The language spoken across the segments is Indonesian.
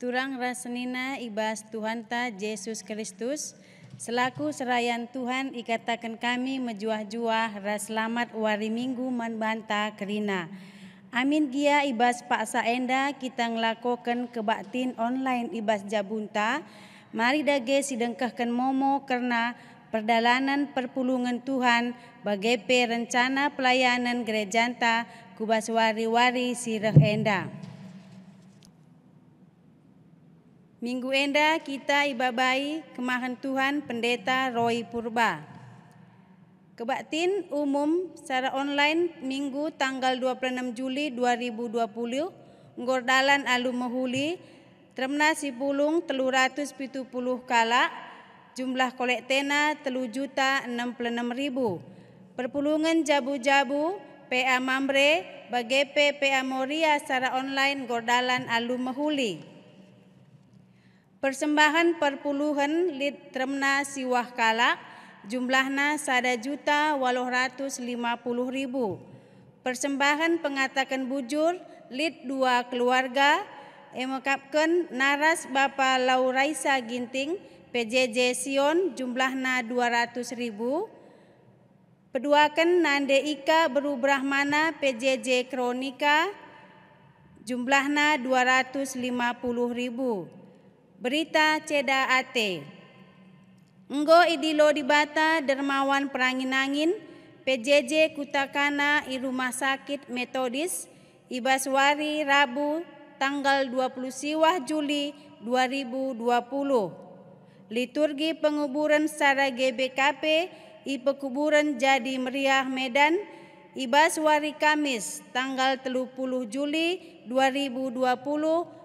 Turang rasenina ibas Tuhan ta Yesus Kristus, selaku serayan Tuhan ikatakan kami mejuah-juah ras selamat wari minggu manbanta kerina. Amin gia ibas paksa enda kita ngelakokan kebaktin online ibas jabunta. Mari dage sidengkahkan momo karena perdalanan perpulungan Tuhan bagepe rencana pelayanan gerejanta kubas wari-wari sirah enda. Minggu enda kita ibabai kemahan Tuhan Pendeta Roy Purba. Kebaktin umum secara online Minggu tanggal 26 Juli 2020 ngordalan alu mahuli termna sipulung 370 kala jumlah kolektena 3.066.000 perpulungan jabu-jabu PA Mamre bagepe PA Moria secara online ngordalan alu mahuli. Persembahan perpuluhan lit termna siwah kala jumlahna 1.850.000. Persembahan pengatakan bujur lit 2 keluarga emekapkan naras Bapa Lauraisa Ginting PJJ Sion jumlahna 200.000. Peduakan Nande Ika Berubrahmana PJJ Kronika jumlahna 250.000. Berita Ceda Ate. Enggo idilo di Bata Dermawan Peranginangin PJJ Kutakana i Rumah Sakit Metodis Ibaswari Rabu tanggal 20 Siwah Juli 2020. Liturgi penguburan secara GBKP i pekuburan Jadi Meriah Medan Ibaswari Kamis tanggal 30 Juli 2020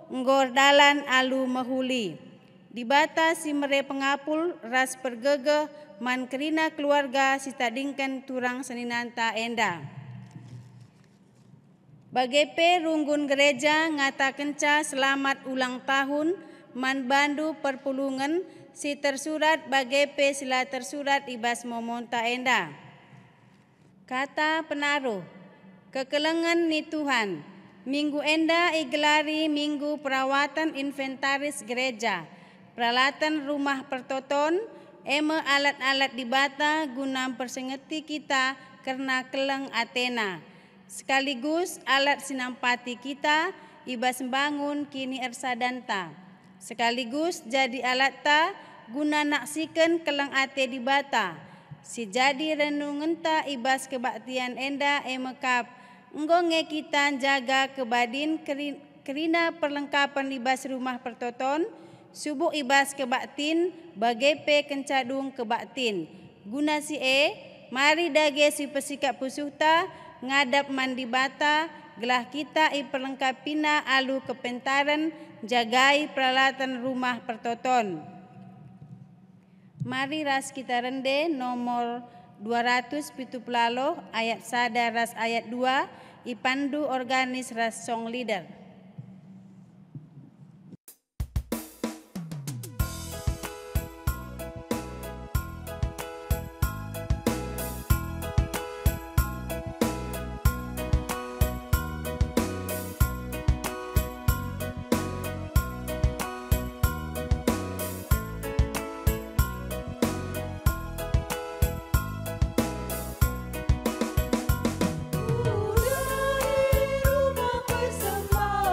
ngordalan alu mahuli. Di Bata simere pengapul ras pergegeh man kerina keluarga sitadingkan turang seninanta enda. Bagepe runggun gereja ngata kenca selamat ulang tahun man bandu perpulungan si tersurat bagepe sila tersurat ibas momonta enda. Kata penaruh kekelengan ni Tuhan. Minggu enda igelari minggu perawatan inventaris gereja, peralatan rumah pertoton, alat-alat di Bata guna persengeti kita karena keleng Athena. Sekaligus alat sinampati kita ibas bangun kini ersadanta. Sekaligus jadi alat ta guna naksikan keleng ate di Bata. Si jadi renungenta ibas kebaktian enda emekap. Enggonge kita jaga kebadin kerina perlengkapan ibas rumah pertoton, subuh ibas kebaktin, bagepe kencadung kebaktin. Guna si mari dage si pesikap pusuhta, ngadap mandi Bata, gelah kita i perlengkapina alu kepentaran, jagai peralatan rumah pertoton. Mari ras kita rende nomor 270 ayat sada ras ayat 2 ipandu organis ras song leader. Rumah persembahan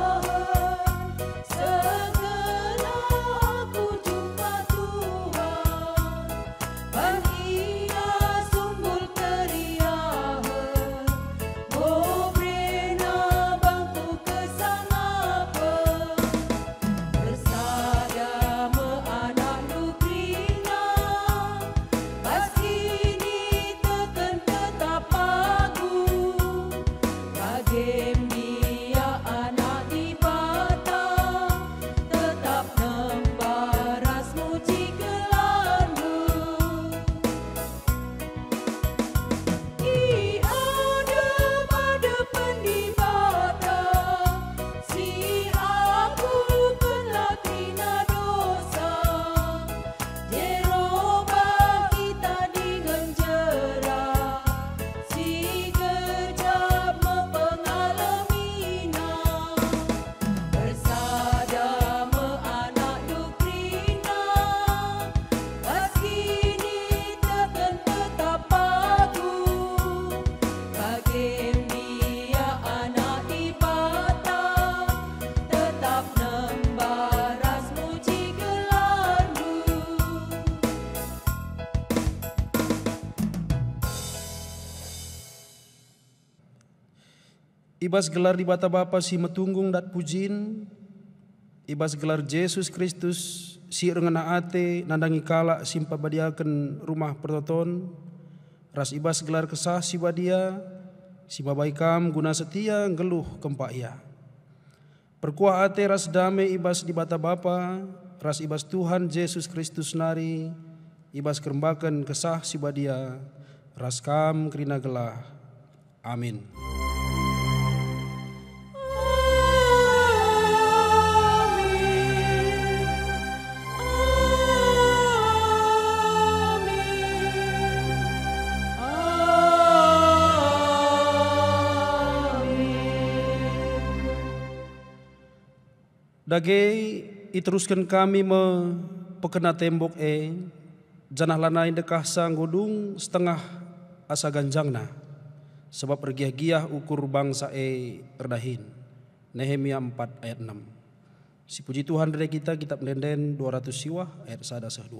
Ibas gelar di bata Bapa si metunggung dat pujin, ibas gelar Yesus Kristus si rengena ate nandangi kala simpa badiaken rumah pertoton, ras ibas gelar kesah si badia, si babaikam guna setia geluh kempak ia. Perkuah ate ras damai ibas di bata Bapa, ras ibas Tuhan Yesus Kristus nari, ibas kerembakan kesah si badia, ras kam kerina gelah. Amin. Dage iteruskan kami pekena tembok janah lanai dekah sang godung setengah asa ganjangna sebab pergiah-giah ukur bangsa erdahin. Nehemia 4 ayat 6. Si puji Tuhan dari kita kitab Denden 200 siwah ayat 1-2.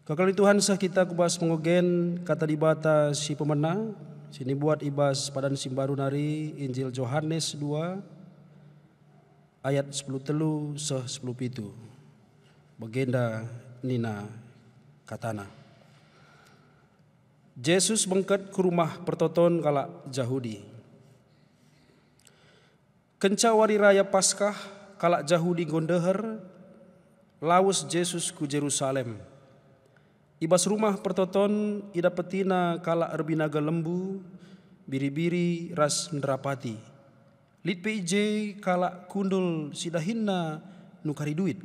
Kakali Tuhan sah kita kubas mengogen kata dibata si pemena sini buat ibas padan simbaru nari Injil Yohanes 2 ayat 10 telu seh 10 pitu bagenda nina katana. Yesus bengket ke rumah pertoton kala Jahudi. Kenca wari raya Paskah kala Jahudi gondeher laus Yesus ku Jerusalem. Ibas rumah pertoton ida petina kala erbinaga lembu, biri-biri ras nderapati. Lit PJ kala kundul sidahinna nukari duit.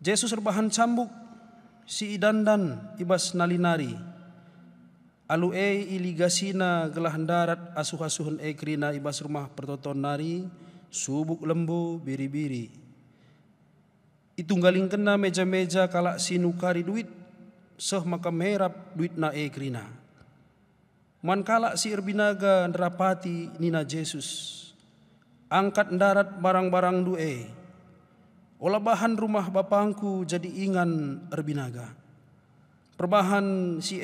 Yesus erbahan cambuk si idandan ibas nalinari. Alu iligasina gelahan darat asuh-asuhun krina ibas rumah pertoton nari, subuk lembu biri-biri. Itunggaling kena meja-meja kala si nukari duit. Seh maka merap duit na krina. Man kala si erbinaga nderapati nina Yesus. Angkat darat barang-barang due. Olah bahan rumah bapangku jadi ingan erbinaga. Perbahan si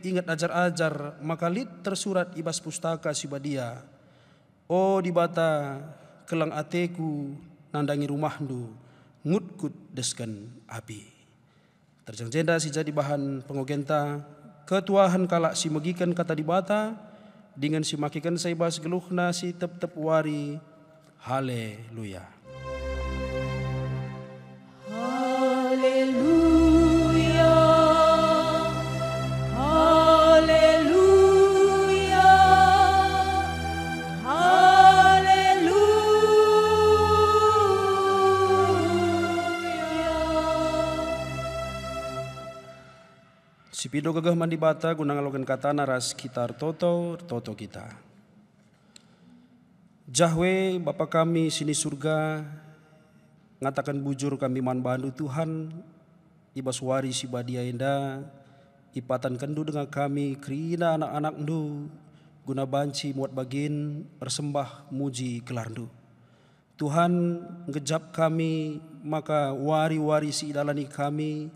ingat ajar-ajar maka lit tersurat ibas pustaka si badia. Oh dibata kelang ateku nandangi rumahdu ngutkut desken api. Terjang jenda si jadi bahan pengogenta ketuahan kala si megikan kata dibata dengan si makikan saibas geluhna si tep-tep wari. Haleluya. Haleluya. Haleluya. Sipido gagah mandi bata gunang alogan katana ras kitar toto kita. Jahwe Bapa kami sini surga, ngatakan bujur kami man bandu Tuhan, ibas wari si badia enda, ipatan kendu dengan kami, kerina anak-anak ndu, guna banci muat bagin, bersembah muji kelarndu. Tuhan ngejap kami, maka wari-wari si idalani kami,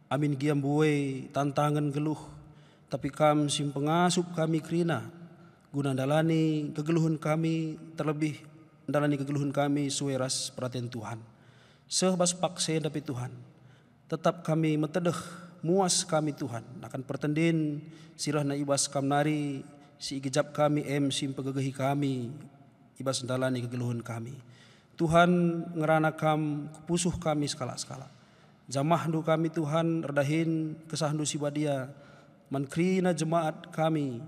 amin giam buwe tantangan geluh, tapi kam sim pengasup kami kerina, guna dalani kegeluhan kami, terlebih dalani kegeluhan kami sueras perhatian Tuhan. Sehbas pakse tapi Tuhan, tetap kami metedeh muas kami Tuhan, akan pertendin sirah na ibas kam nari, si igejap kami sim pegegehi kami, ibas dalani kegeluhan kami. Tuhan ngerana kam kepusuh kami skala-skala. Jamah du kami Tuhan redahin kesahdu si badia, mankrina jemaat kami,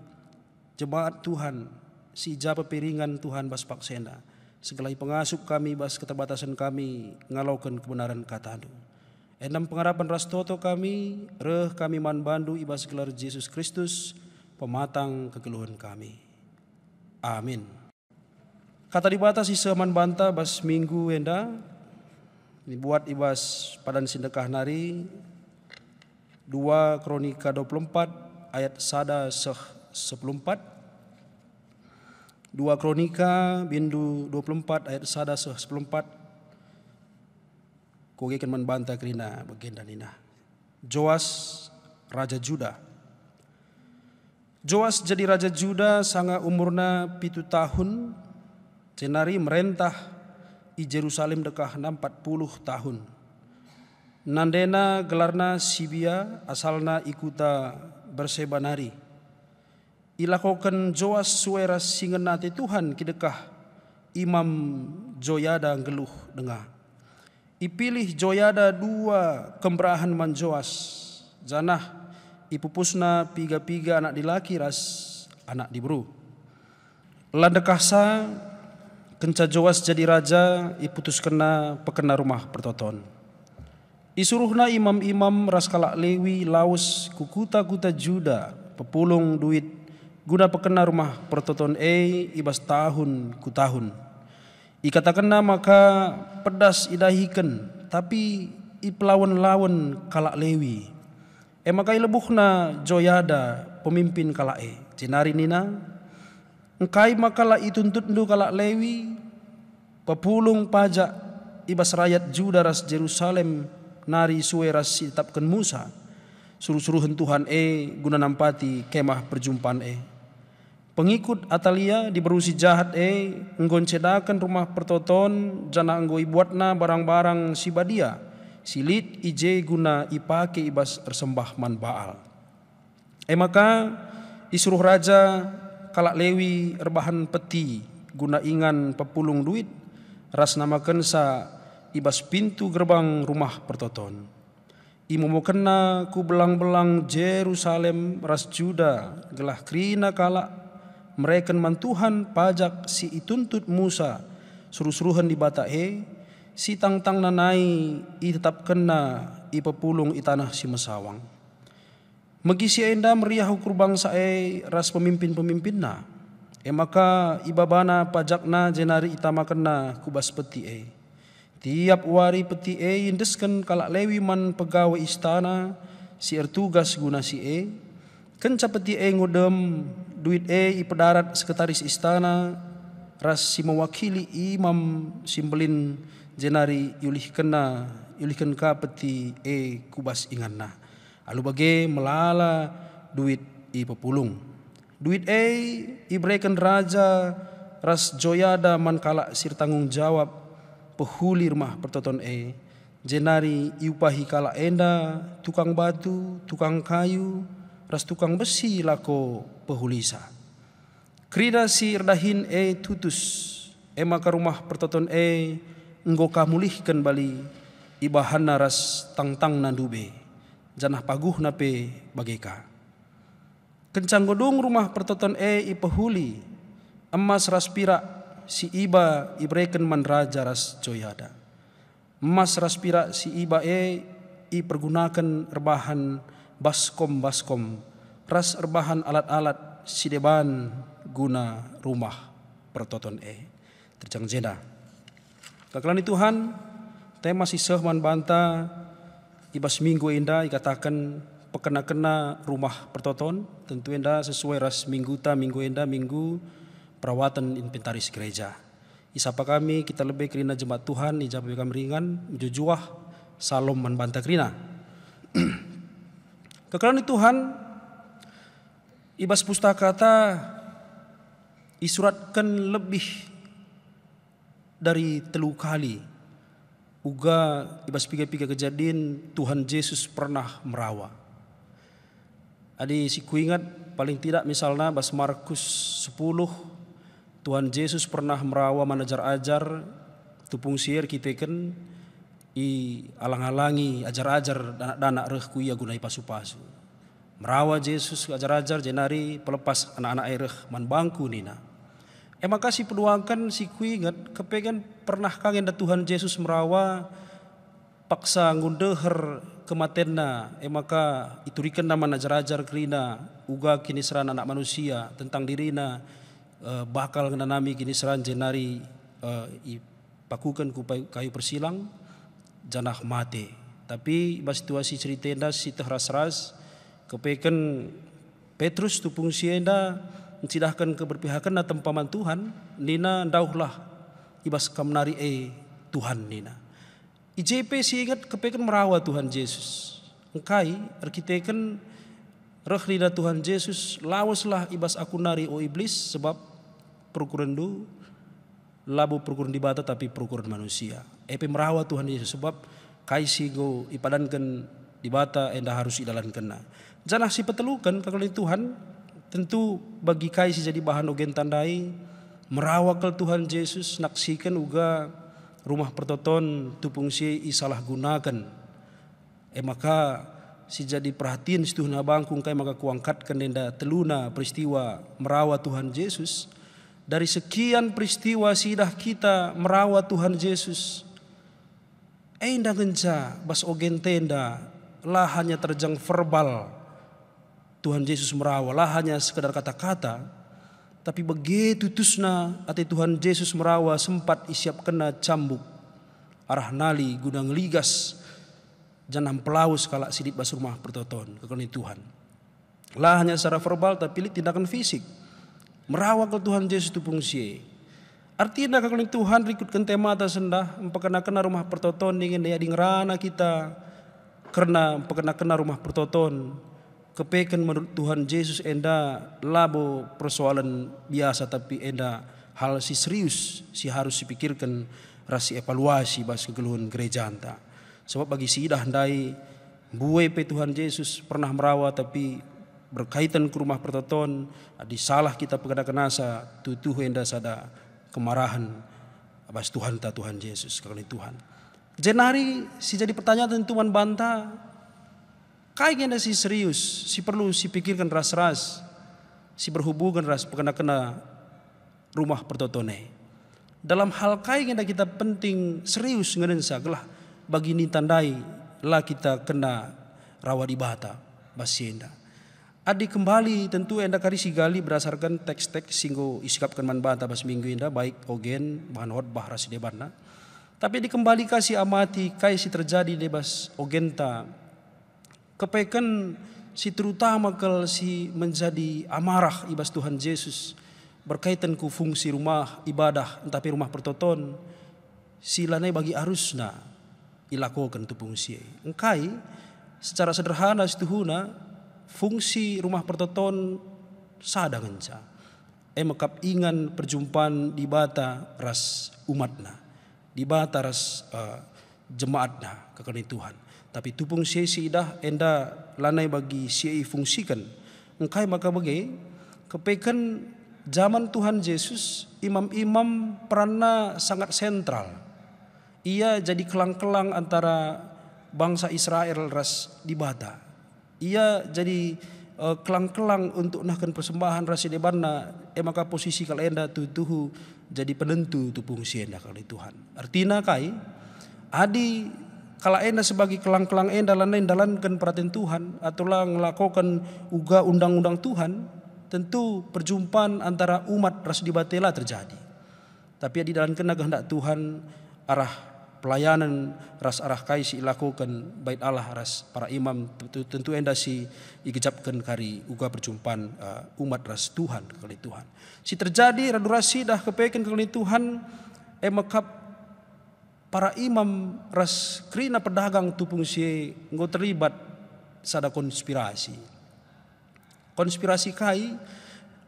jemaat Tuhan, si japa piringan Tuhan bas paksenda. Segala pengasup kami bas keterbatasan kami, ngalaukan kebenaran kata adu. Enam pengharapan rastoto kami, kami man bandu ibas gelar Yesus Kristus, pematang kegeluhan kami. Amin. Kata dibatasi seman banta bas minggu enda, dibuat ibas padan sindekah nari, 2 Kronika 24 ayat 1-14. 2 Kronika bindu 24 ayat 1-14. Kogekan membantah kerina bagian dan ina. Joas Raja Juda. Joas jadi Raja Juda sanga umurna 7 tahun. Cenari merentah i Jerusalem dekah 40 tahun. Nandena gelarna Sibia, asalna ikuta Bersebanari. Ilakokan Joas suera singenati Tuhan kidekah Imam Joyada geluh dengar. Ipilih Joyada 2 kemberahan man Joas. Janah ipupusna piga-piga anak dilaki ras anak dibru. Landekasa kenca Joas jadi raja, iputus kena pekena rumah pertoton. Isuruhna imam-imam ras kalak Lewi laus kukuta-kuta Juda, pepulung duit guna pekena rumah pertoton ibas tahun ku tahun. Ikatakanna maka pedas idahiken, tapi ipelawan-lawan kalak Lewi. Maka ilebuhna Joyada pemimpin kalak Cenari nina, engkai makalah ituntut ndu kalak Lewi, pepulung pajak ibas rakyat Juda ras Jerusalem nari suwe ras sitapkan Musa, suruh-suruhan Tuhan guna nampati kemah perjumpaan Pengikut Atalia diberusi jahat nggoncedakan rumah pertoton, jana anggo ibuatna barang-barang si badia, silit ije guna ipake ibas persembah man Baal. Maka isuruh raja kalak Lewi erbahan peti guna ingan pepulung duit ras namakan sa ibas pintu gerbang rumah pertoton. Imumukena ku belang-belang Jerusalem ras Juda gelah krina kalak mereka man Tuhan pajak si ituntut Musa suruh-suruhan di bata si tang-tang nanai i tetap kena i pepulung i tanah si mesawang. Megi si enda meriah ukur bangsa ras pemimpin-pemimpinna. Maka ibabana pajakna jenari itamakena kubas peti Tiap wari peti indesken kalak Lewi man pegawai istana si ertugas guna si kenca peti ngudem duit ipedarat sekretaris istana ras si mewakili imam simbelin jenari yulihken ka peti kubas inganna. Alu bage melala duit pepulung. Duit ibrekan raja ras Joyada man kalak sir tanggung jawab pehuli rumah pertoton jenari iupahi kalak enda tukang batu, tukang kayu, ras tukang besi lako pehulisa. Krida si erdahin tutus maka rumah pertoton enggo kamulihkan bali ibahana ras tang-tang nandube janah paguh nape bageka. Kencang godong rumah pertoton ipehuli emas ras pira si iba ibreken man raja ras Joyada. Emas ras pira si iba ipergunakan erbahan baskom ras erbahan alat-alat sideban guna rumah pertoton terjangjena. Kakalan Tuhan, tema sisah man banta ibas minggu indah ikatakan pekena-kena rumah pertoton, tentu indah sesuai ras minggu indah minggu perawatan inventaris gereja. Isapa kami kita lebih kerina jemaat Tuhan, ijab kami ringan, jujuah, salom man banta kerina. Kekalan Tuhan, ibas pustaka ta isuratkan lebih dari 3 kali. Uga ibas piga-piga kejadian Tuhan Yesus pernah merawa. Adi si kuingat paling tidak misalnya bas Markus 10 Tuhan Yesus pernah merawa manajar-ajar tupung sier kiteken i alang-alangi ajar-ajar danak-danak reh kuia gunai pasu-pasu. Merawa Yesus ajar-ajar jenari pelepas anak-anak reh man bangku nina. Makasih peluangkan si kuingat kepengen pernah kangen da Tuhan Yesus merawa paksa ngundeher kematenna. Maka iturikan nama ajar-ajar kerina uga kini seran anak manusia tentang dirina bakal ngenanami kini seran jenari pakukan ku kayu persilang janah mate. Tapi bas situasi ceritenda si tehras-ras kepeken Petrus tupung sienda mencidahkan keberpihakan na tempaman Tuhan nina ndauhlah ibas kamnari Tuhan nina. IJP si ingat kepeken merawat Tuhan Yesus. Engkai arkiteken reh nina Tuhan Yesus lawaslah ibas aku nari iblis sebab prokurendu labu prokuren dibata tapi prokuren manusia. Merawat Tuhan Yesus sebab kai sigo ipadankan dibata enda harus idalankan. Janah si petelukan kakali Tuhan tentu bagi kai si jadi bahan ogen tandai merawakal Tuhan Yesus naksikan uga rumah pertoton tupung si isalah gunakan. Maka si jadi perhatian si Tuhan abangkung kai maka kuangkatkan enda teluna peristiwa merawat Tuhan Yesus. Dari sekian peristiwa sidah kita merawat Tuhan Yesus. Enda genca bas ogen tenda lah hanya terjang verbal Tuhan Yesus merawat, lah hanya sekedar kata-kata. Tapi begitu tusna ati Tuhan Yesus merawat sempat isiap kena cambuk arah nali gudang ligas janam pelaus kalak sidip bas rumah pertoton kekoni Tuhan. Lah hanya secara verbal tapi tindakan fisik merawat ke Tuhan Yesus tupung sie. Artinya kekoni Tuhan rikutkan tema atas sendah empekena-kena rumah pertoton ingin dia dingerana kita karena empekena-kena rumah pertoton kepeken menurut Tuhan Yesus enda labo persoalan biasa tapi enda hal si serius si harus dipikirkan rasi evaluasi bas kegeluhan gereja anta. Sebab bagi si idah ndai buwe pe Tuhan Yesus pernah merawat tapi berkaitan ke rumah pertoton adi salah kita pegada kenasa tutuh enda sada kemarahan bas Tuhan ta Tuhan Yesus kali Tuhan. Jenari si jadi pertanyaan tentu man banta kai genda si serius, si perlu si pikirkan ras-ras, si berhubungan ras pekena-kena rumah pertotone. Dalam hal kai genda kita penting serius ngedensa gelah bagi ni tandai lah kita kena rawa di bata basienda. Adi kembali tentu enda kari sigali berdasarkan teks-teks singgo isikapkan man banta bas minggu inda baik ogen bahan khotbah rasi debarna. Tapi dikembali kasih amati kai si terjadi debas ogenta kepeken si terutama kalau si menjadi amarah ibas Tuhan Yesus berkaitan ku fungsi rumah ibadah tapi rumah pertoton silanai bagi arusna ilakokan tu fungsi. Engkai secara sederhana situhuna fungsi rumah pertoton sada ngenca. Makap ingan perjumpaan di bata ras umatna, di bata ras jemaatna kekani Tuhan. Tapi tupung si idah enda lanai bagi si fungsikan. Engkai maka bagi kepekan zaman Tuhan Yesus imam-imam peranna sangat sentral. Ia jadi kelang-kelang antara bangsa Israel ras di bata. Ia jadi kelang-kelang untuk nahkan persembahan ras debarna. Maka posisi kalenda tuh jadi penentu tupung si enda kali Tuhan. Artinya kai adi kalau enda sebagai kelang-kelang enda dalankan perhatian Tuhan atau ngelakukan uga undang-undang Tuhan, tentu perjumpaan antara umat ras dibatela terjadi. Tapi di dalam kena kehendak Tuhan arah pelayanan ras arah kai si lakukan bait Allah ras para imam tentu enda si igejapkan kari uga perjumpaan umat ras Tuhan kali Tuhan. Si terjadi radurasi dah kepeken kali Tuhan emakap para imam ras krina pedagang tupung si nggo terlibat sada konspirasi. Konspirasi kai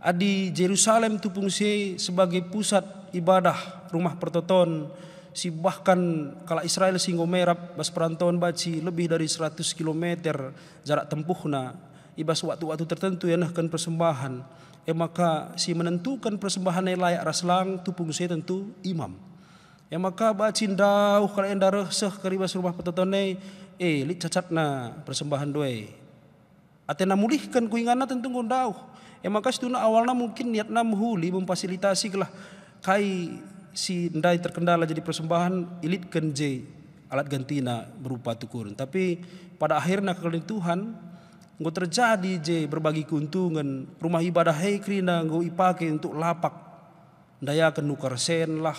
adi Jerusalem tupung si sebagai pusat ibadah rumah pertoton si bahkan kala Israel singgo merap bas perantauan baci lebih dari 100 km jarak tempuhna ibas waktu-waktu tertentu yang akan persembahan maka si menentukan persembahan yang layak raslang tupung si tentu imam maka baci ndauh kala endar seh keribas rumah pertotonai lit cacatna persembahan doe atena mulihkan kuingana tentu ngondauh maka setuna awalnya mungkin niatna menghuli memfasilitasi kelah kai si ndai terkendala jadi persembahan ilitkan je alat gantina berupa tukurun. Tapi pada akhirnya kali Tuhan nggo terjadi je berbagi keuntungan rumah ibadah krina nggo ipake untuk lapak ndaya nukar sen lah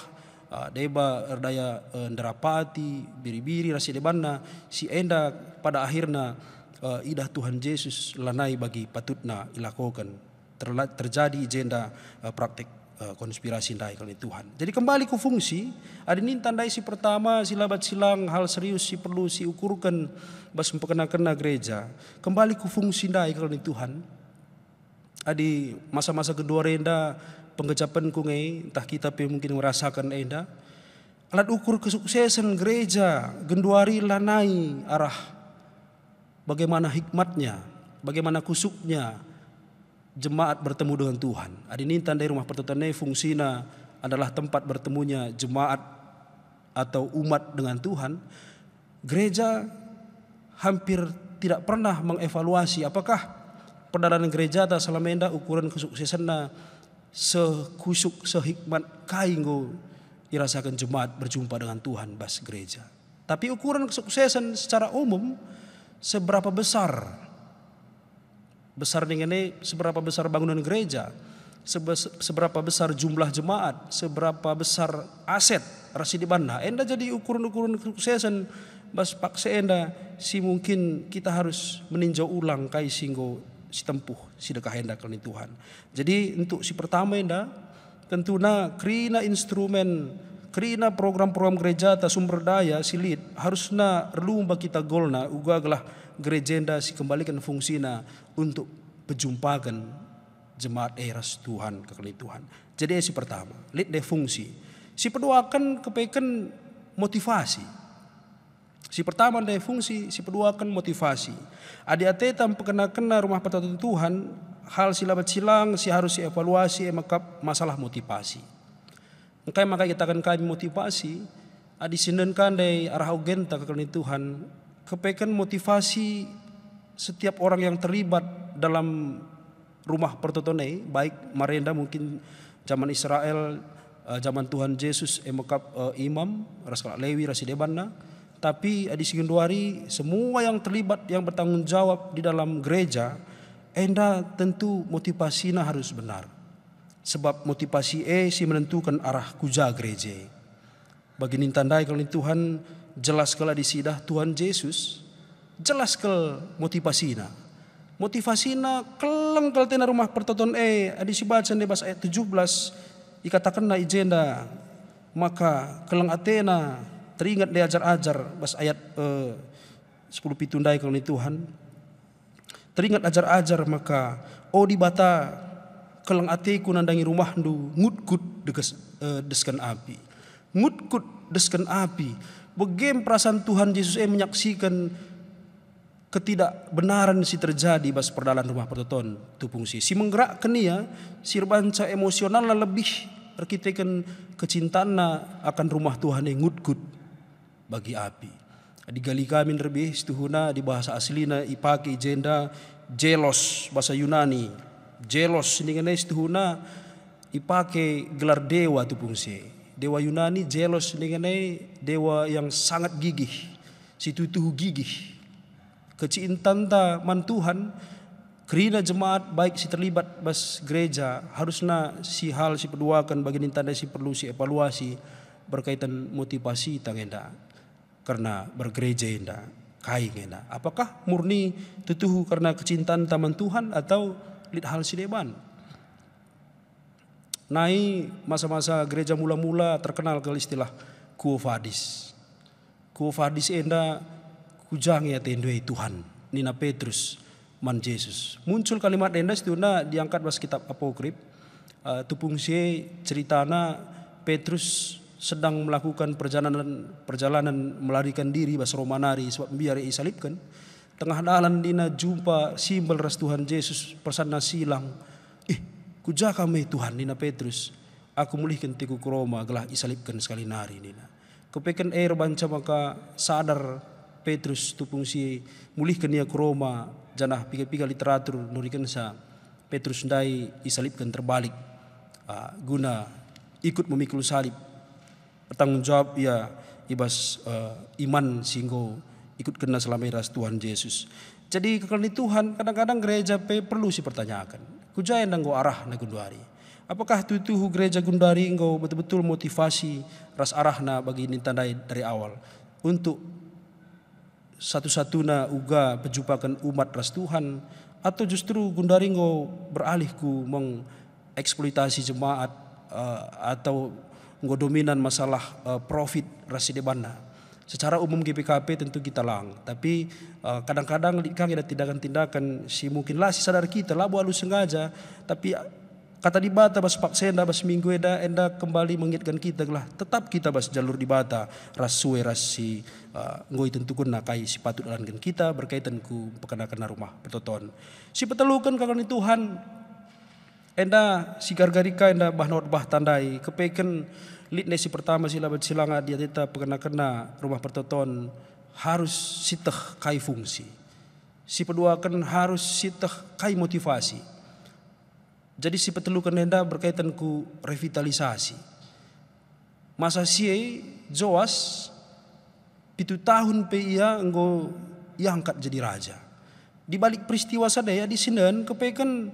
deba erdaya nderapati biri-biri rasi debanna si enda pada akhirnya idah Tuhan Yesus lanai bagi patutna ilakokan terjadi jenda praktek konspirasi ndai kali Tuhan. Jadi kembali ke fungsi, ada nin tandai si pertama silabat silang hal serius si perlu si ukurkan bas mempekena-kena gereja. Kembali ke fungsi ndai kali Tuhan. Adi masa-masa kedua renda penggejapan kungai entah kita mungkin merasakan enda alat ukur kesuksesan gereja genduari lanai arah bagaimana hikmatnya, bagaimana kusuknya jemaat bertemu dengan Tuhan. Adinin tandai rumah pertotonai fungsina adalah tempat bertemunya jemaat atau umat dengan Tuhan. Gereja hampir tidak pernah mengevaluasi apakah perdalangan gereja ta salamenda ukuran kesuksesanna sekusuk sehikmat kainggo dirasakan jemaat berjumpa dengan Tuhan bas gereja. Tapi ukuran kesuksesan secara umum seberapa besar dengan seberapa besar bangunan gereja, seberapa besar jumlah jemaat, seberapa besar aset rasi di banda. Enda jadi ukuran-ukuran kesuksesan bas paksa enda si mungkin kita harus meninjau ulang kai singgo si tempuh si dekah enda kali Tuhan. Jadi untuk si pertama enda tentuna krina instrumen krina program-program gereja ta sumber daya silit harusna relumba kita golna uga gelah gerejenda si kembalikan fungsina untuk berjumpakan jemaat eras Tuhan kekali Tuhan. Jadi si pertama, lihat deh fungsi. Si kedua akan kepeken motivasi. Si pertama deh fungsi, si kedua akan motivasi. Adi-ate tam kena rumah pertoton Tuhan, hal silabat silang si harus dievaluasi maka masalah motivasi. Maka kita akan kami motivasi, adi sinenkan deh arah ugenta kekali Tuhan. Kepeken motivasi setiap orang yang terlibat dalam rumah pertotonai, baik marenda mungkin zaman Israel, zaman Tuhan Yesus emekap imam raskala Lewi rasi debanna, tapi adi sigenduari semua yang terlibat yang bertanggung jawab di dalam gereja enda tentu motivasinya harus benar. Sebab motivasi si menentukan arah kuja gereja. Bagi nintandai kalau Tuhan jelas kala disidah Tuhan Yesus jelas kel motivasina keleng kal tena rumah pertoton adi si baca di bas ayat 17 ikatakan na ijenda maka keleng atena teringat dia ajar-ajar bas ayat 10 pitundai kalau Tuhan teringat ajar-ajar maka di bata keleng ateku nandangi rumahnu ngutkut deskan api ngutkut deskan api. Bagaimana perasaan Tuhan Yesus menyaksikan ketidakbenaran si terjadi bas perdalan rumah pertoton tupung si menggerakkan ia si banca emosional lebih arkitekan kecintaanna akan rumah Tuhan yang ngutgut bagi api. Digali kami lebih setuhuna di bahasa aslina ipake jenda jelos bahasa Yunani jelos dengan setuhuna ipake gelar dewa tupung si. Dewa Yunani jelos dengan dewa yang sangat gigih, si tutuh gigih. Kecintaan ta man Tuhan Kerina jemaat baik si terlibat bas gereja harusnya si hal si perduakan bagi tanda si perlu si evaluasi berkaitan motivasi tangenda karena bergereja enda kai enda. Apakah murni tutuhu karena kecintaan taman Tuhan atau lid hal si deban? Nai masa-masa gereja mula-mula terkenal ke istilah Quo Vadis. Quo Vadis enda kujang ya tendoi Tuhan Nina Petrus man Yesus. Muncul kalimat enda setuna diangkat bas kitab apokrip. Tupung si ceritana Petrus sedang melakukan perjalanan melarikan diri bas Romanari sebab biar isalibkan. Tengah dalan dina jumpa simbol ras Tuhan Yesus persana silang. Kuja kami Tuhan Nina Petrus. Aku mulihkan tiku ke Roma gelah isalibkan sekali nari nina. Kepekan air banca maka sadar Petrus tupung si mulihkan ia ke Roma. Janah piga-piga literatur nurikan sa Petrus ndai isalibkan terbalik guna ikut memikul salib. Bertanggung jawab ya ibas iman singgo ikut kena selama ras Tuhan Yesus. Jadi kekali Tuhan kadang-kadang gereja perlu si pertanyakan. Kujaya nanggo arah na Gundari. Apakah tutuhu gereja Gundari engkau betul-betul motivasi ras arahna bagi nintandai dari awal untuk satu-satuna uga pejupakan umat ras Tuhan atau justru Gundari engkau beralih ku mengeksploitasi jemaat atau engkau dominan masalah profit ras debanna. Secara umum GPKP tentu kita lang, tapi kadang-kadang kang ada tindakan-tindakan si mungkinlah si sadar kita labu halus sengaja, tapi kata di bata bas paksenda bas minggu enda kembali mengingatkan kita lah tetap kita bas jalur di bata ras suwe ras si ngoi tentukan nakai si patut alankan kita berkaitan ku pekenakan rumah pertoton. Si petelukan kakani Tuhan enda si gargarika enda bah tandai kepeken litne si pertama sila silanga dia teta pekena rumah pertoton harus siteh kai fungsi. Si kedua kan harus siteh kai motivasi. Jadi si petelukan enda berkaitan ku revitalisasi. Masa sie Joas 7 tahun pe ia enggo ia angkat jadi raja. Di balik peristiwa sadaya di sinden kepekan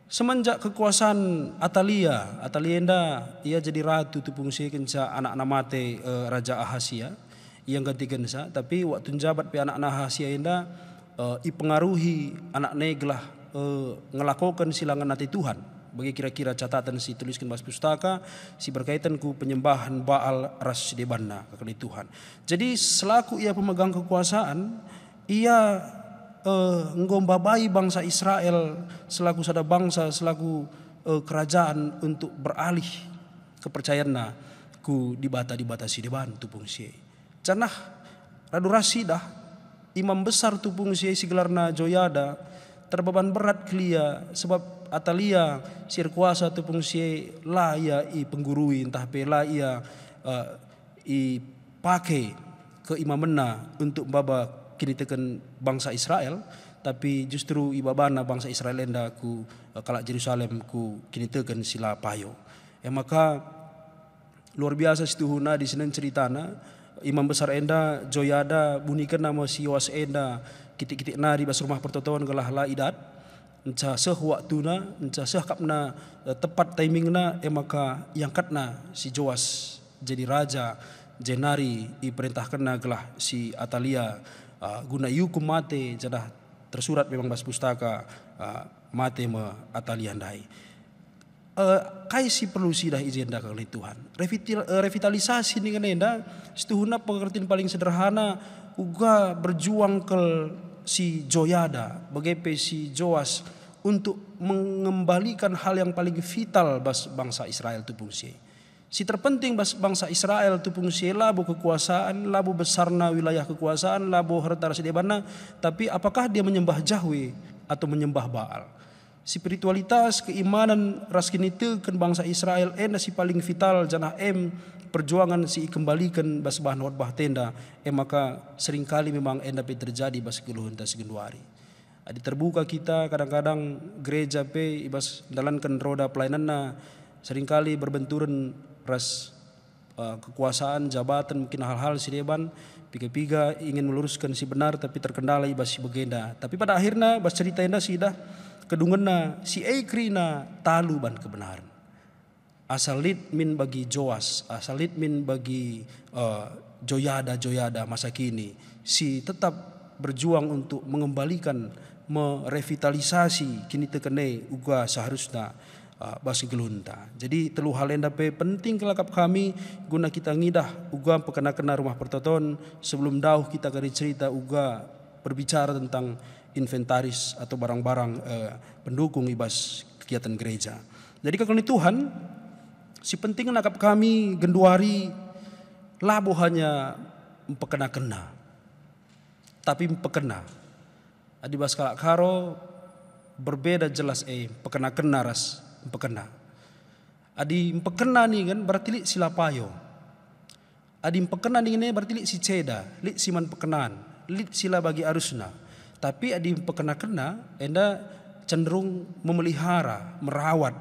semenjak kekuasaan Atalia enda ia jadi ratu tupung si kenca anak-anak mate Raja Ahasia yang gantikan sa tapi waktu jabat pe anak-anak Ahasia enda ipengaruhi anak neglah ngelakukan silangan nanti Tuhan bagi kira-kira catatan si tuliskan bas pustaka si berkaitan ku penyembahan Baal ras debanna kakali Tuhan. Jadi selaku ia pemegang kekuasaan ia ngombabai bangsa Israel selaku sada bangsa selaku kerajaan untuk beralih kepercayaanna ku dibata si deban tupung si. Canah radu rasidah imam besar tupung si gelarna Joyada terbeban berat kelia sebab Atalia sir kuasa tupung si la ia i penggurui entah pe la ia i pakai ke imamena untuk baba kini tekan bangsa Israel tapi justru ibabana bangsa Israel enda ku kalak Jerusalem ku kini tekan sila payo. Maka luar biasa situhuna di sinen ceritana imam besar enda Joyada bunikan nama si Yoas enda kitik-kitik nari bas rumah pertotoan gelah la idat enca seh waktuna enca seh kapna tepat timingna maka iangkatna si Joas jadi raja jenari diperintahkanna gelah si Atalia guna yukum mate jadah tersurat memang bas pustaka mate me Atalia ndai. Kai si perlu sidah izin dah kali Tuhan. Revitalisasi dengan enda setuhuna pengertian paling sederhana uga berjuang ke si Joyada bagai si Joas untuk mengembalikan hal yang paling vital bas bangsa Israel tupung si. Si terpenting bas bangsa Israel tupung si labu kekuasaan, labu besarna wilayah kekuasaan, labu harta rasidebana, tapi apakah dia menyembah Yahweh atau menyembah Baal? Spiritualitas keimanan raskin itu kan bangsa Israel si paling vital janah perjuangan si kembalikan bas bahan bah tenda maka seringkali memang terjadi bas keluhan tas genduari. Adi terbuka kita kadang-kadang gereja pe ibas dalankan roda pelayananna seringkali berbenturan ras kekuasaan jabatan mungkin hal-hal si deban piga-piga ingin meluruskan si benar tapi terkendala ibas si begenda. Tapi pada akhirnya bas cerita enda sidah kedungena si Ekrina talu ban kebenaran. Asalit min bagi Joas, asalit min bagi Joyada masa kini, si tetap berjuang untuk mengembalikan, merevitalisasi kini tekene uga seharusnya basi gelunta. Jadi telu hal yang dapat penting kelakap kami guna kita ngidah uga pekena-kena rumah pertoton sebelum dauh kita kari cerita uga berbicara tentang inventaris atau barang-barang pendukung ibas kegiatan gereja. Jadi kalau Tuhan si penting nakap kami genduari labo hanya empekena-kena, tapi empekena. Adi bas kalak karo berbeda jelas empekena-kena ras empekena. Adi empekena nih kan berarti li silapayo. Adi empekena nih ini berarti li si ceda, li siman pekenaan, li sila bagi arusna. Tapi adi empekena-kena enda cenderung memelihara, merawat.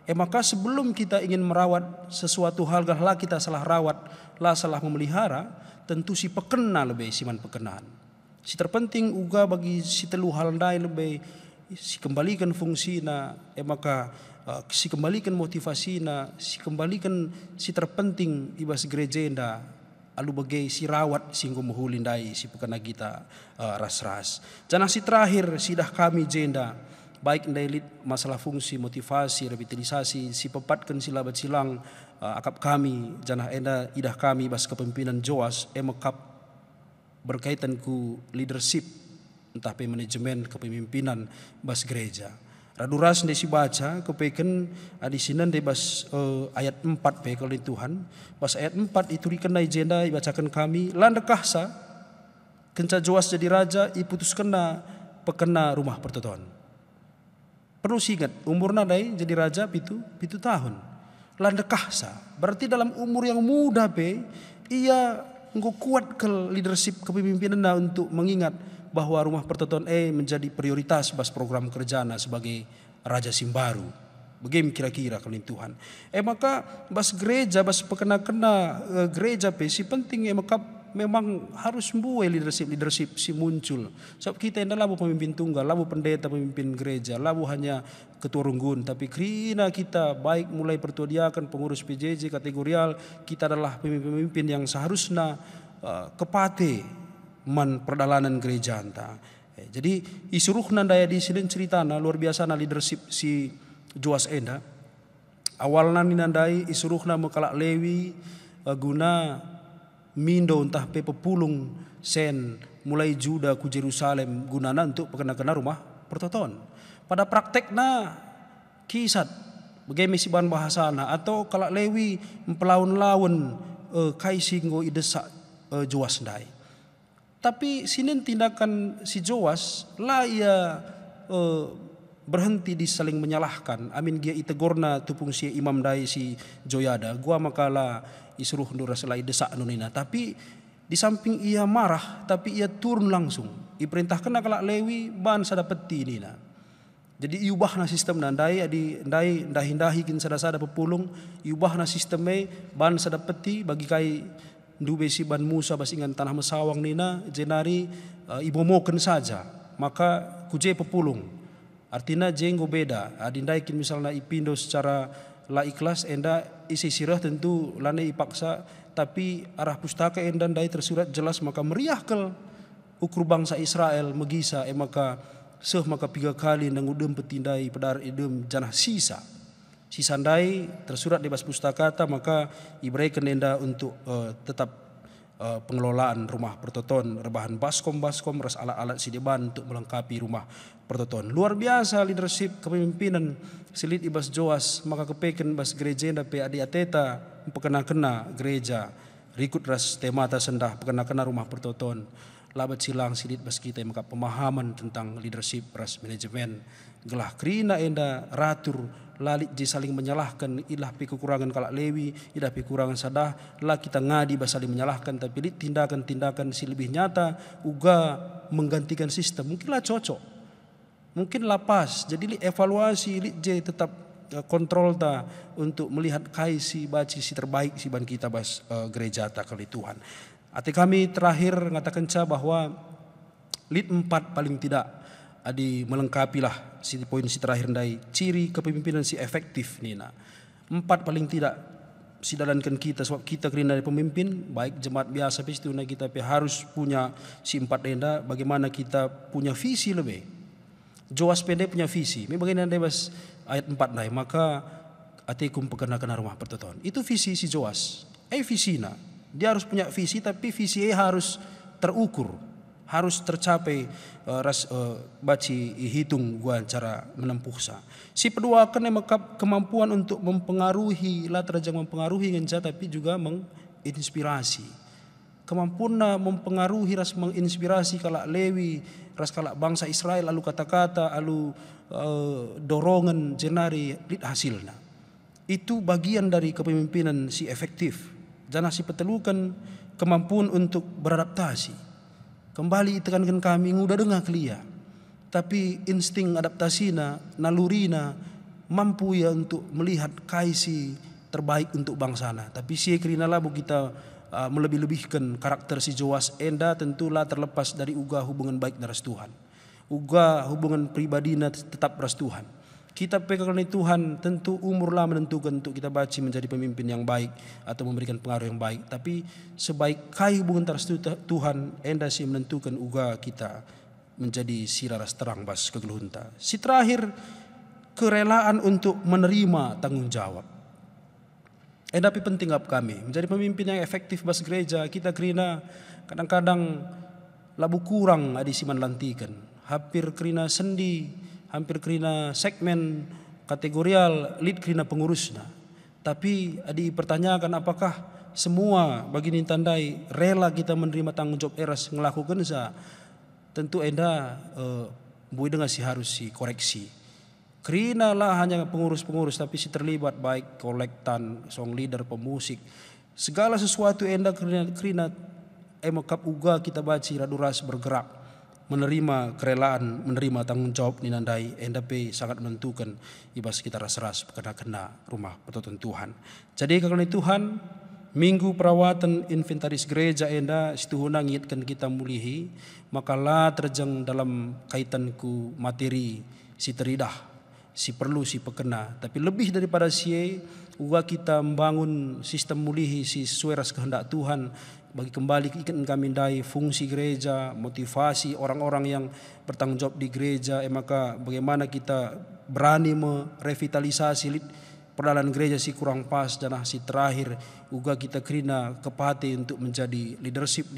Maka sebelum kita ingin merawat sesuatu hal lah kita salah rawat, lah salah memelihara, tentu si pekena lebih siman pekenaan. Si terpenting uga bagi si telu hal ndai lebih si kembalikan fungsina, maka si kembalikan motivasina, si kembalikan si terpenting ibas gereja nda alu bagai si rawat singgo mohulindai si pekena kita ras-ras. Jangan si terakhir sidah kami jenda baik ndailit masalah fungsi, motivasi, revitalisasi, si pepatkan sila silang akap kami, janah enda idah kami bas kepemimpinan Joas, emakap berkaitan ku leadership, entah pe manajemen kepemimpinan bas gereja. Raduras ndai si baca, kepeken adi sinan de bas ayat 4 pe kalau Tuhan, bas ayat 4 itu dikenai jenda ibacakan kami, landekah sa, kenca Joas jadi raja, iputuskan na pekena rumah pertoton. Perlu ingat umurnya dai jadi raja pitu tahun. Landekah sa. Berarti dalam umur yang muda ia kuat ke leadership kepemimpinan untuk mengingat bahwa rumah pertoton menjadi prioritas bas program kerjana sebagai raja Simbaru. Bagaimana kira-kira kalau Tuhan. Maka bas gereja bas pekena-kena gereja si penting maka memang harus membuat leadership si muncul. Sebab kita yang labu pemimpin tunggal, labu pendeta pemimpin gereja, labu hanya ketua runggun, tapi krina kita baik mulai pertuadiakan pengurus PJJ kategorial, kita adalah pemimpin-pemimpin yang seharusnya kepate man perdalanan gereja anta. Jadi isuruhna daya di sini ceritana luar biasa na leadership si Joas enda. Awalnya ninandai isuruhna mekalak Lewi guna mindo entah pe pepulung sen mulai Juda ku Jerusalem gunana untuk pekena-kena rumah pertoton. Pada praktekna kisat bagaimana si bahan bahasana atau kalak Lewi mempelaun-laun kai singgo idesak Joas ndai. Tapi sinin tindakan si Joas lah ia berhenti di saling menyalahkan. Amin dia itegorna tupung si imam dai si Joyada. Gua makala isuruh nura selai desak nunina. Tapi di samping ia marah, tapi ia turun langsung. Iperintahkan kalak Lewi ban sada peti nina. Jadi iubahna sistem nandai ndai ndahi kin sada-sada pepulung, iubahna sisteme ban sada peti bagi kai ndube si ban Musa basingan tanah mesawang nina jenari ibomoken saja. Maka kuje pepulung. Artinya jenggo beda. Adindaikin misalnya ipindo secara la ikhlas enda isi sirah tentu lane ipaksa, tapi arah pustaka enda dai tersurat jelas maka meriahkel ukur bangsa Israel megisa maka maka 3 kali nangudem petindai pedar idem janah sisa ndai tersurat di bas pustakata maka ibraikan enda untuk tetap pengelolaan rumah pertoton, rebahan baskom ras alat-alat sideban untuk melengkapi rumah pertoton. Luar biasa leadership kepemimpinan silit ibas Joas, maka kepeken bas gereja pe adi ateta pekena-kena gereja rikut ras temata sendah pekena-kena rumah pertoton. Labat silang silit bas kita maka pemahaman tentang leadership ras manajemen gelah krina enda ratur lalit je saling menyalahkan ilah pi kekurangan kalak Lewi, ilah pi kekurangan sadah lah kita ngadi bas saling menyalahkan, tapi tindakan-tindakan si lebih nyata uga menggantikan sistem mungkinlah cocok, mungkin lapas, jadi evaluasi je tetap kontrol ta untuk melihat kai si baci si terbaik si ban kita bas gereja ta kali Tuhan. Ati kami terakhir ngatakan bahwa 4 paling tidak adi melengkapilah si poin si terakhir dari ciri kepemimpinan si efektif nina. 4 paling tidak si dalankan kita, sebab kita kerina dari pemimpin baik jemaat biasa pasti kita harus punya si 4 enda. Bagaimana kita punya visi lebih. Joas pendek punya visi. Memang ini bas ayat 4 nai, maka atikum pekena-kena rumah pertoton. Itu visi si Joas. Visina. Dia harus punya visi, tapi visi harus terukur, harus tercapai. Baci hitung gua cara menempuh sa. Si kedua kan kemampuan untuk mempengaruhi, lah terjang mempengaruhi ngenca, tapi juga menginspirasi. Kemampuan mempengaruhi ras menginspirasi kalak Lewi, ras kalak bangsa Israel, lalu kata-kata, lalu dorongan jenari lid hasilnya. Itu bagian dari kepemimpinan si efektif. Jangan si petelukan kemampuan untuk beradaptasi. Kembali tekankan kami ngudah dengar kelia. Tapi insting adaptasina, nalurina mampu ya untuk melihat kaisi terbaik untuk bangsana. Tapi si kerina labu kita melebih-lebihkan karakter si Joas enda tentulah terlepas dari uga hubungan baik dengan Tuhan. Uga hubungan pribadina tetap ras Tuhan. Kita pegang Tuhan, tentu umurlah menentukan untuk kita baci menjadi pemimpin yang baik atau memberikan pengaruh yang baik. Tapi sebaik kai hubungan teras Tuhan, enda si menentukan uga kita menjadi siraras terang bas kegeluhunta. Si terakhir, kerelaan untuk menerima tanggung jawab. Tapi penting apa kami menjadi pemimpin yang efektif bas gereja. Kita kerina kadang-kadang labu kurang adi siman lantikan. Hampir kerina sendi, hampir kerina segmen kategorial lead kerina pengurusnya. Tapi adi pertanyakan apakah semua begini tandai rela kita menerima tanggung jawab eras ngelakukan sa. Tentu enda bui dengan si harus si koreksi. Kerina lah hanya pengurus-pengurus, tapi si terlibat baik kolektan, song leader, pemusik, segala sesuatu enda kerina emakap uga kita baci raduras bergerak, menerima kerelaan, menerima tanggung jawab ninandai enda pe sangat menentukan ibas kita ras-ras kena rumah pertoton Tuhan. Jadi karena Tuhan minggu perawatan inventaris gereja enda situhuna ngitkan kita mulihi, maka lah terjang dalam kaitanku materi si teridah, si perlu si pekena, tapi lebih daripada si uga kita membangun sistem mulihi si sesuai ras kehendak Tuhan bagi kembali ikan kami dai fungsi gereja, motivasi orang-orang yang bertanggung jawab di gereja. Maka bagaimana kita berani merevitalisasi perdalan gereja si kurang pas, dan si terakhir uga kita kerina kepati untuk menjadi leadership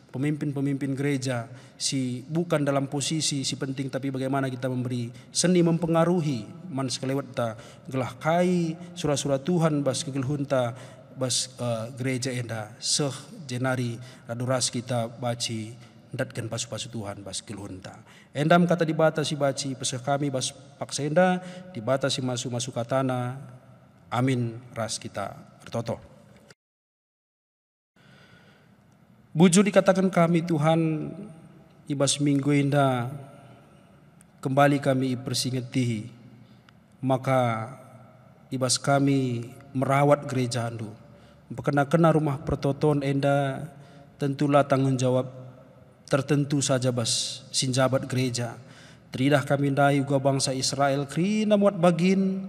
pemimpin gereja, si bukan dalam posisi si penting, tapi bagaimana kita memberi seni mempengaruhi man sekelewat ta gelah kai surat-surat Tuhan bas kegelhunta bas gereja enda seh jenari raduras kita baci datkan pasu-pasu Tuhan bas kegelhunta. Endam kata dibatasi baci peseh kami bas paksenda dibatasi masuk katana. Amin ras kita bertoto. Bujur dikatakan kami Tuhan ibas minggu indah kembali kami persingeti, maka ibas kami merawat gereja andu kena rumah pertoton enda tentulah tanggung jawab tertentu saja bas sinjabat gereja. Teridah kami dai uga bangsa Israel krina muat bagin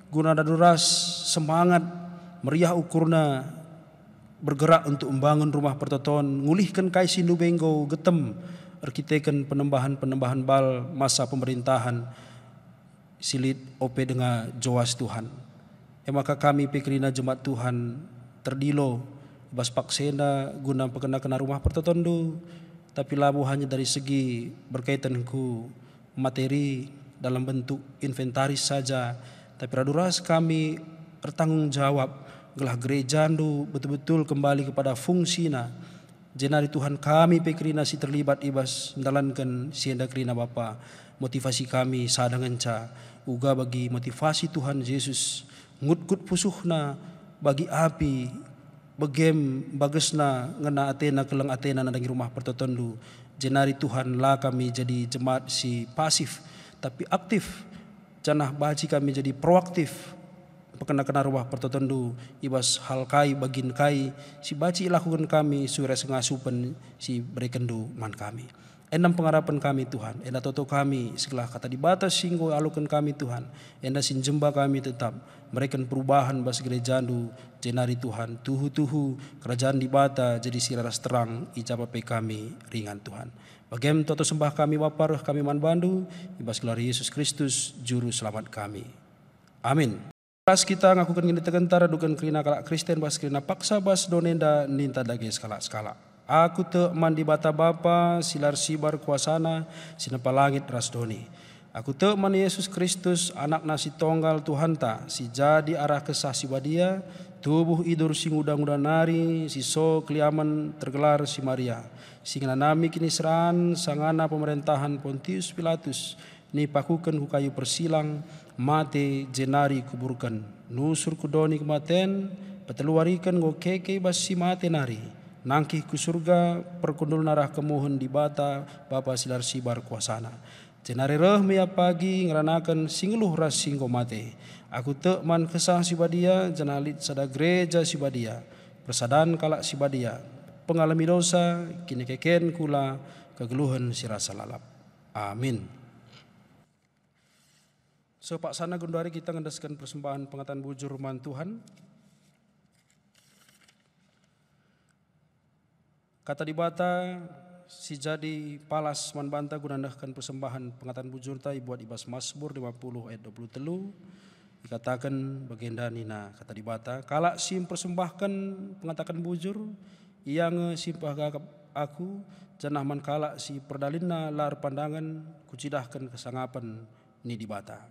guna daduras semangat meriah ukurna bergerak untuk membangun rumah pertoton, ngulihkan kai sindu benggo getem, arkiteken penambahan bal masa pemerintahan silit OP dengan Joas Tuhan. Maka kami pekrina jemaat Tuhan terdilo bas paksena guna pekena rumah pertoton du, tapi labu hanya dari segi berkaitan ku materi dalam bentuk inventaris saja, tapi raduras kami bertanggung jawab gelah gereja ndu betul-betul kembali kepada fungsina. Jenari Tuhan kami pekrina si terlibat ibas mendalankan sienda krina Bapa. Motivasi kami sadangan ca uga bagi motivasi Tuhan Yesus ngutgut pusuhna bagi api begem bagesna ngena Atena kelang Atena nadangi rumah pertoton du. Jenari Tuhan lah kami jadi jemaat si pasif tapi aktif. Janah baci kami jadi proaktif. Pekena rumah pertoton du ibas hal kai bagin kai si baci lakukan kami suara sengasupan si berikan du man kami. Endam pengharapan kami Tuhan, enda toto kami segala kata dibatas singgo alukan kami Tuhan, enda sinjemba kami tetap mereka perubahan bas gereja andu jenari Tuhan, tuhu kerajaan dibata jadi siraras terang ijabape kami ringan Tuhan. Bagem toto sembah kami Bapa kami manbandu, ibas gelar Yesus Kristus juru selamat kami. Amin. Pas kita ngakukan ngini tegentara dukan kerina kalak Kristen bas kerina paksa bas donenda ninta dage skala. Aku te mandi bata Bapa silar sibar kuasana sinapa langit rasdoni. Aku te man Yesus Kristus anak nasi tonggal Tuhan ta si jadi arah kesah si badia tubuh idur sing udang-udang nari si so keliaman tergelar si Maria sing nami kini seran sangana pemerintahan Pontius Pilatus ni pakukan ku kayu persilang mate jenari kuburkan nusur kudoni kematen peteluarikan go keke basi mate nari nangkih ku surga perkundul narah kemuhun di bata Bapa silar sibar kuasana jenari rehmi pagi ngeranakan singluh ras singgo mate aku te man kesah si badia jenalit sada gereja si badia persadan kalak si badia pengalami dosa kini keken kula kegeluhan sirasa lalap. Amin. So Pak Sana Gundari kita ngandaskan persembahan pengatan bujur rumahan Tuhan. Kata dibata si jadi palas man banta gunandahkan persembahan pengatan bujur ta buat ibas Mazmur 50 ayat 23 dikatakan bagenda nina kata dibata kalak sim persembahkan pengatakan bujur yang simpah aku janah man kalak si perdalinna lar pandangan kucidahkan kesangapan ni dibata.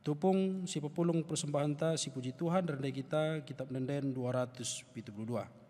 Tupung si pepulung persembahan ta si puji Tuhan rendai kita kitab Nenden 272.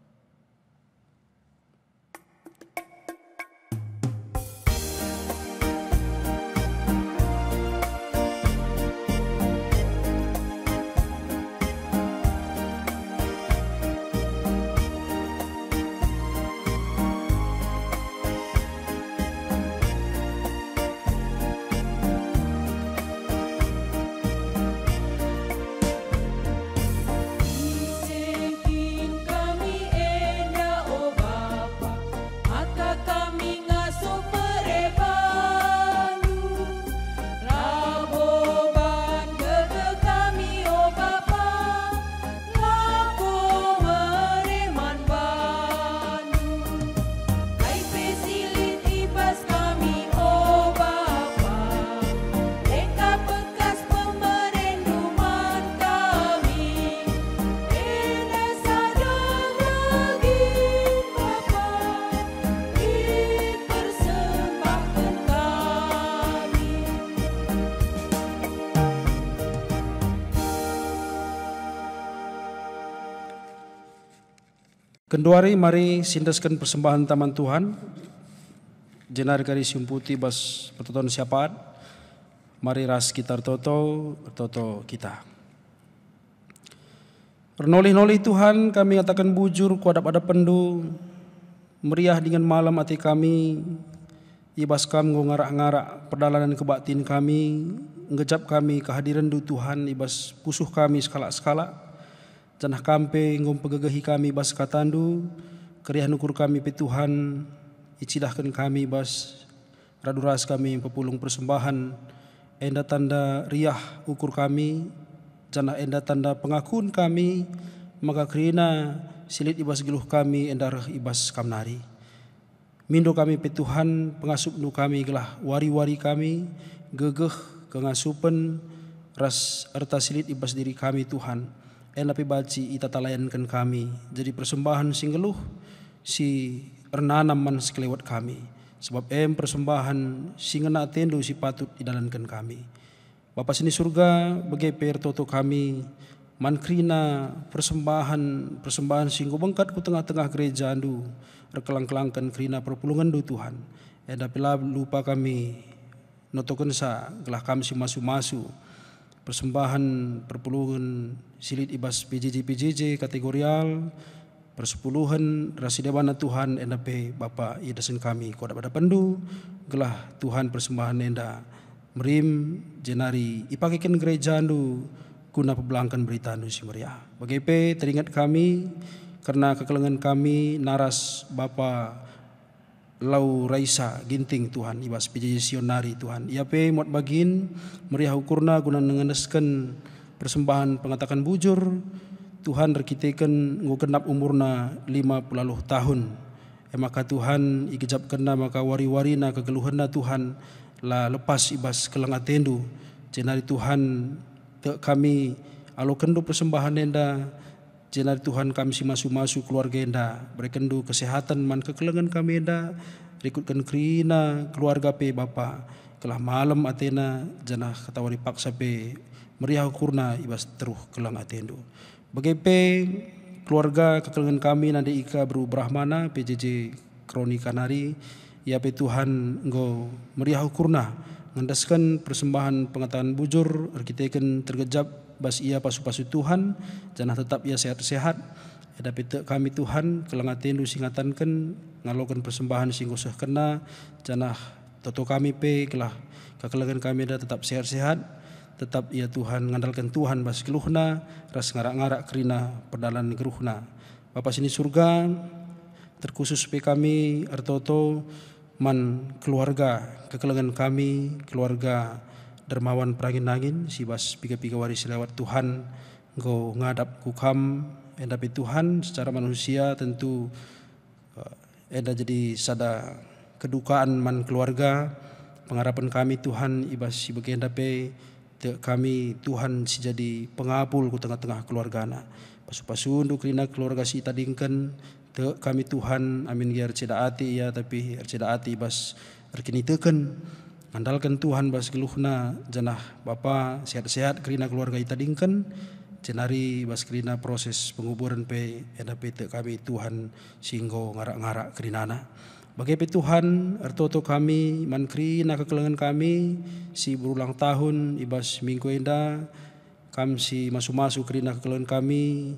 Kenduari mari sindaskan persembahan taman Tuhan. Jenar kari simputi bas pertoton siapaan. Mari ras kita toto kita. Renolih-nolih Tuhan kami ngatakan bujur kuadap-adap pendu. Meriah dengan malam hati kami. Ibas kami ngarak-ngarak perdalanan kebatin kami. Ngejap kami kehadiran du Tuhan ibas pusuh kami skala-skala. Janah kampe ngom pegegahi kami bas katandu keriah nukur kami pe Tuhan icidahkan kami bas raduras kami pepulung persembahan enda tanda riah ukur kami janah enda tanda pengakuan kami maka kerina silit ibas geluh kami enda reh ibas kamnari mindo kami pe Tuhan pengasup nu kami gelah wari-wari kami gegeh kengasupen ras erta silit ibas diri kami Tuhan enapi baci ita talayankan kami jadi persembahan singgeluh si ernanam man sekelewat kami sebab persembahan singena tendu si patut idalankan kami Bapa sini surga bagai pertoto kami mankrina persembahan singgo bengkat ku tengah-tengah gereja andu rekelang-kelangkan krina perpulungan du Tuhan enapi lupa kami notoken sa gelah kami si masu-masu persembahan perpuluhan silit ibas PJJ kategorial persepuluhan rasidebana Tuhan endape Bapa idasen kami koda pada pendu gelah Tuhan persembahan enda merim jenari ipakekan gereja andu guna pebelangkan berita andu si meriah bagai teringat kami karena kekelengan kami naras Bapa Lau Raisa ginting Tuhan ibas pijasionari Tuhan. Ia pe muat bagin meriah ukurna guna nengeneskan persembahan pengatakan bujur Tuhan rekiteken ngukenap umurna 50 tahun. Maka Tuhan ikejapkanna maka wari-warina kegeluhanna Tuhan la lepas ibas kelang atendu. Jenari Tuhan te kami alokendu persembahan enda. Jenari Tuhan kami si masu-masu keluarga enda. Berekendu kesehatan man kekelengan kami enda. Rikutkan kerina keluarga pe Bapa. Kelah malam atena janah katawari paksa pe meriah ukurna ibas teruh kelang atendu. Bagaimana keluarga kekelengan kami nade ika Bru Brahmana PJJ Kroni Kanari ya pe Tuhan engkau meriah ukurna ngandaskan persembahan pengetahuan bujur arkiteken tergejap bas ia pasu-pasu Tuhan janah tetap ia sehat-sehat ada pete kami Tuhan kelangatendu singatankan ngalokan persembahan singgusah kena janah toto kami pe kelah kekelengan kami ada tetap sehat-sehat tetap ia Tuhan ngandalkan Tuhan bas keluhna ras ngarak-ngarak kerina perdalan geruhna Bapa sini surga terkhusus pe kami artoto man keluarga kekelengan kami keluarga dermawan perangin-angin si bas piga-piga waris lewat Tuhan engkau ngadap kukam enda pe Tuhan secara manusia tentu enda jadi sada kedukaan man keluarga pengharapan kami Tuhan ibas si bagenda pe kami Tuhan si jadi pengabul ku tengah-tengah keluargana pasu-pasundu kerina keluarga si tadingkan te kami Tuhan amin giar ceda ati ya tapi ceda ati bas rekini teken andalkan Tuhan bas geluhna janah Bapa sehat-sehat kerina keluarga itadingkan jenari bas kerina proses penguburan pe eda pe te kami Tuhan singgo ngarak-ngarak kerinana bagai Tuhan artoto kami man kerina kekelengan kami si berulang tahun ibas minggu enda kami si masu-masu kerina kekelengan kami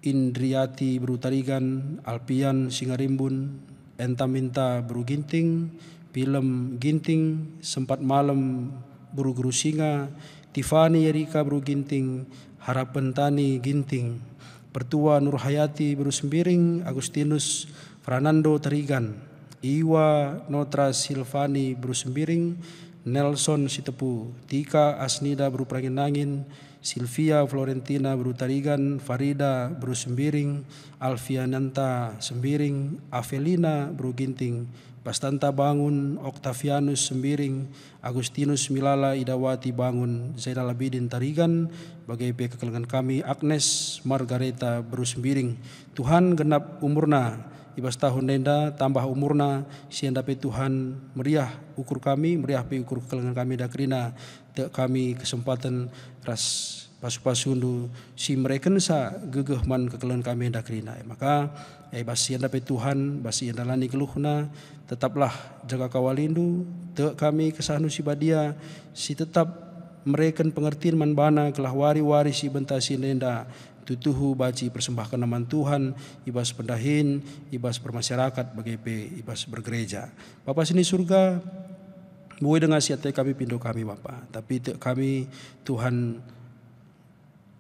Indriati Bru Tarigan Alpian Singarimbun Enta Minta Bru Ginting Pilem Ginting Sempat Malam Bru Guru Singa Tiffany Erika Bru Ginting Harapan Tani Ginting Pertua Nur Hayati Bru Sembiring Agustinus Fernando Tarigan Iwa Notra Silvani Bru Sembiring Nelson Sitepu Tika Asnida Bru Pranginangin Sylvia Florentina Bru Tarigan Farida Bru Sembiring Alfiananta Sembiring Avelina Bru Ginting Bastanta Bangun Octavianus Sembiring Agustinus Milala Idawati Bangun Zainal Abidin Tarigan bagai kekelengan kami Agnes Margareta Bru Sembiring Tuhan genap umurna ibas tahun nenda tambah umurna sienda pe Tuhan meriah ukur kami meriah pe ukur kekelengan kami dakrina te kami kesempatan ras pasu-pasundu si mereka sa gegeh man kekelengan kami dakrina maka bas sienda pe Tuhan bas sienda lani keluhna tetaplah jaga kawalindu te kami kesahnu si badia si tetap mereka pengertian man bana kelah wari-wari si benta si nenda tutuhu baci persembahkan nama Tuhan ibas pendahin ibas bermasyarakat bagai pe ibas bergereja Bapa sini surga buai dengan siat kami pindo kami Bapa tapi kami Tuhan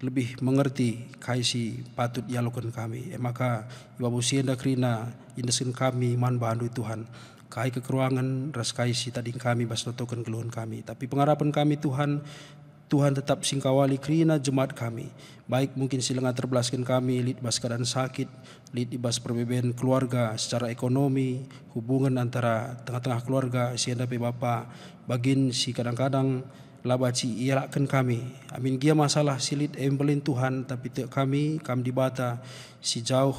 lebih mengerti kaisi patut yalokan kami maka ibu sienda krina indesken kami man bandu Tuhan kai kekurangan ras kaisi tading kami bas notokan keluhan kami tapi pengharapan kami Tuhan tetap singkawali krina jemaat kami. Baik mungkin silenga terbelaskan kami lid bas keadaan sakit, lid ibas perbedaan keluarga secara ekonomi, hubungan antara tengah-tengah keluarga sienda pe Bapa, bagin si kadang-kadang labaci ialakan kami. Amin gia masalah silit embelin Tuhan tapi te kami dibata si jauh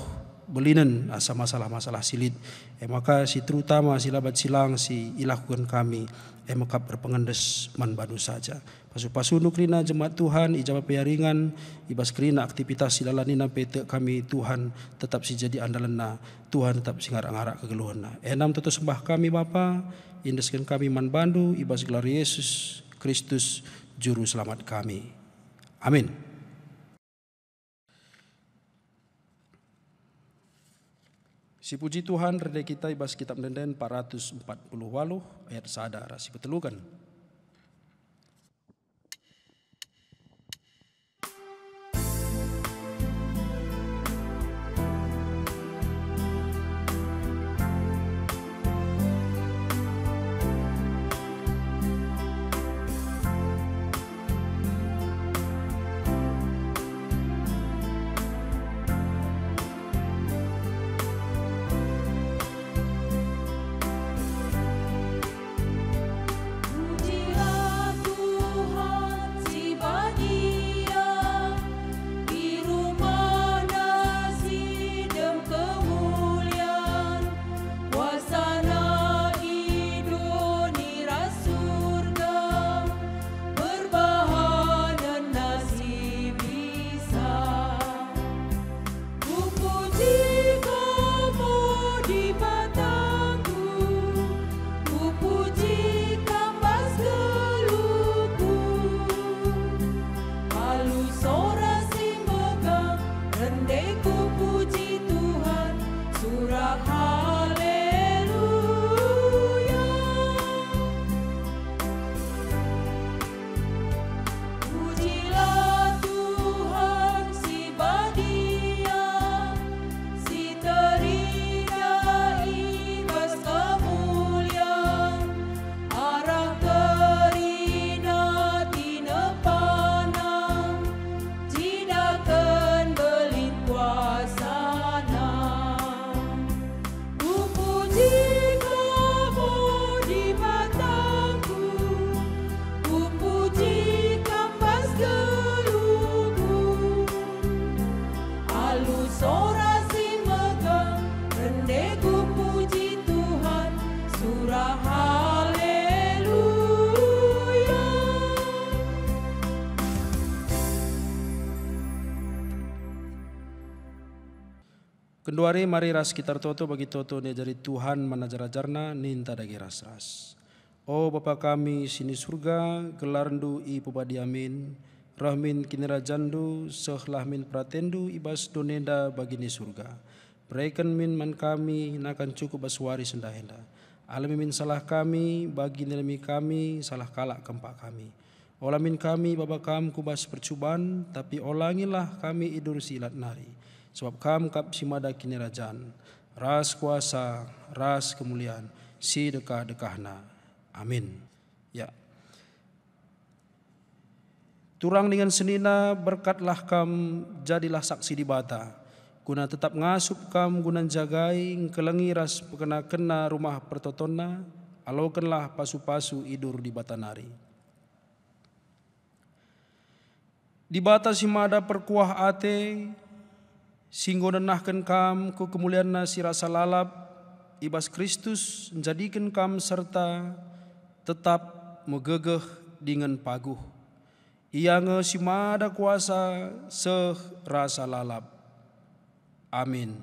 belinen asa masalah-masalah silit. Maka si terutama si labat silang si ilakukan kami maka berpengendes man banu saja. Pasu-pasu krina jemaat Tuhan ijabah peyaringan ibas krina aktivitas silalanina pete kami Tuhan tetap si jadi andalanna Tuhan tetap si ngarak-ngarak kegeluhanna. Enam tutu sembah kami Bapa indeskan kami man bandu ibas gelar Yesus Kristus juru selamat kami. Amin. Si puji Tuhan reda kita ibas kitab Denden 448 ayat sadar si betelukan. surah haleluya. Pujilah Tuhan si badia, si terindah ibas kemuliaan, arah terindah tina panang, jidakan belit kuasana. Puji kamu di mataku, puji kampas geluku, halus ora si megang, rendeku puji Tuhan, surah haleluya. Kenduari mari ras kita toto bagi toto ni jari Tuhan manajar-ajarna ninta dagi ras-ras. O Bapa kami sini surga, gelarndu i pupadi amin, rahmin kinirajandu, sehlahmin pratendu ibas donenda bagi ni surga. Berikan min man kami, nakan cukup baswari sendahenda. Alami min salah kami, bagi nilami kami, salah kalak kempak kami. Olamin kami Bapa kam kubas percubaan, tapi olangilah kami idur silat nari. Sebab kam kap simada kinirajaan, ras kuasa, ras kemuliaan, si dekah-dekahna. Amin. Ya. Turang dengan senina berkatlah kam jadilah saksi di bata. Guna tetap ngasup kam guna jagai kelengi ras pekena-kena rumah pertotonna, alokanlah pasu-pasu idur di bata nari. Di bata simada perkuah ate, singgo nenahkan kam ku kemuliaan si rasa lalap ibas Kristus menjadikan kam serta tetap megegeh dengan paguh. Ia nge simada kuasa seh rasa lalap. Amin.